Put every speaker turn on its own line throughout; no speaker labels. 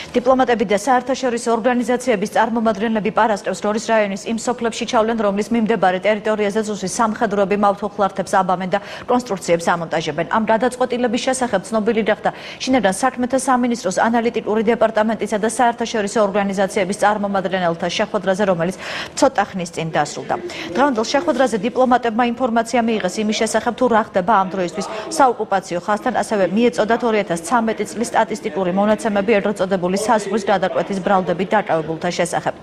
დიპლომატები და საერთაშორისო ორგანიზაციების წარმომადგენლები პარასკევს რორის რაიონის იმ სოფლებში ჩავლენ, რომლის მიმდებარე ტერიტორიაზე ზუსტი სამხედროები მავთუხლართებს აბამენ და კონსტრუქციებს ამონტაჟებენ. ამ გადაწყვეტილების შესახებ ცნობილი გახდა შინაგან საქმეთა სამინისტროს ანალიტიკური დეპარტამენტისა და საერთაშორისო ორგანიზაციების წარმომადგენელთა შეხვედრაზე, რომელიც ცოტა ხნის წინ დასრულდა. დღევანდელ შეხვედრაზე დიპლომატებმა ინფორმაცია მიიღეს იმის შესახებ, თუ რა ხდება ამ დროისთვის საოკუპაციო ხაზთან, ასევე მიეწოდათ 2013 წლის სტატისტიკური მონაცემები ეგრეთ წოდებული საზღვრის გადაკვეთის ბრალდებით დაკავებულთა შესახებ.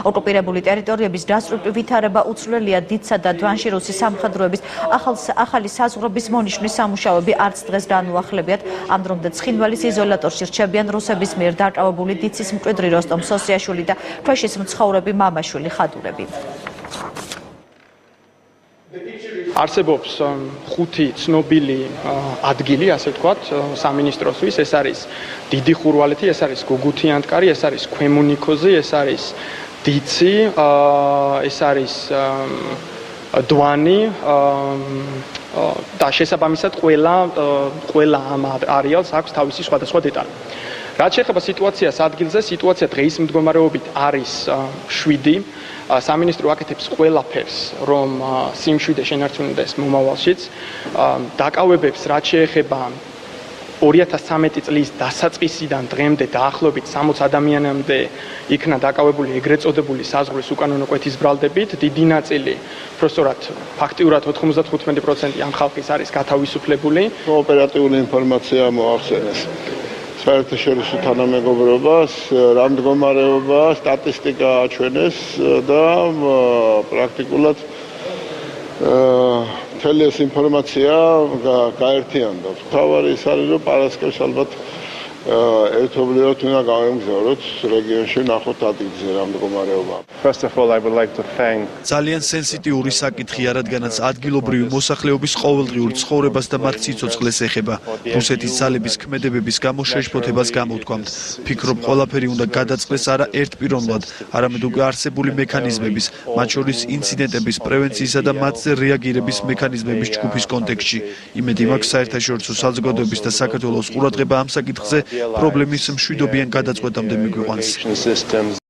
ოკუპირებული ტერიტორიების დასწრული ვითარება უცვლელია დიდსა და დვანში რუსი სამხედროების ახალი საზღვრების მონიშნვის სამუშაოები არც დღეს განუახლებიათ. ამ დრომდე ცხინვალის იზოლატორში რჩებიან რუსების მიერ დაკავებული დიცის მკვიდრი როსტომ სოსიაშვილი და ქვეშის მცხოვრები მამაშვილი ხადურები.
არსებობს 5 ცნობილი ადგილი, ასე ვთქვათ, სამინისტროსთვის. ეს არის დიდი ხურვალეთი, ეს არის გუგუთი ანტკარი, ეს არის ქვემუნიქოზი, ეს არის დიცი, ეს არის დვანი და შესაბამისად ყველა ამ არეალს აქვს თავისი სხვადასხვა დეტალი. რაც შეეხება სიტუაციას ადგილზე, სიტუაცია დღეის მდგომარეობით არის 7. სამინისტრო აკეთებს ყველაფერს, რომ სიმშვიდე შენარჩუნდეს მომავალშიც. დაკავებებს, რაც შეეხება 2013 წლის დასაწყისიდან დღემდე დაახლოებით 60 ადამიანამდე იქნა დაკავებული ეგრეთ წოდებული საზღვრის უკანონო კვეთის ბრალდებით. დიდი ნაწილი, პროსტორად, ფაქტიურად 95% ამ ხალხის არის გათავისუფლებული.
ოპერატიული ინფორმაცია მოახსენეს საერთაშორისო თანამეგობრობას, რა მდგომარეობა, სტატისტიკა აჩვენეს და პრაქტიკულად მთელი ეს ინფორმაცია გაერთიანდა. თავარი ის არის, რომ პარასკევს ალბათ ერთობლივად უნდა გავემგზავროთ რეგიონში, ნახოთ ადგილზე რა მდგომარეობა.
First of all, I would like to thank
ძალიან სენსიტიური საკითხია, რადგანაც ადგილობრივი მოსახლეობის ყოველდღიურ ცხოვრებას და მათ სიცოცხლეს ეხება. რუსეთის ძალების ქმედებების გამო შეშფოთებას გამოვთქვამთ. Ფიქრობ, ყველაფერი უნდა გადაწყდეს არა ერთპიროვნულად, არამედ უკვე არსებული მექანიზმების, მათ შორის ინციდენტების პრევენციისა და მათზე რეაგირების მექანიზმების ჯგუფის კონტექსტში. იმედი მაქვს, საერთაშორისო საზოგადოების და საქართველოს ყურადღება ამ საკითხზე პრობლემის მშვიდობიან გადაწყვეტამდე მიგვიყვანს.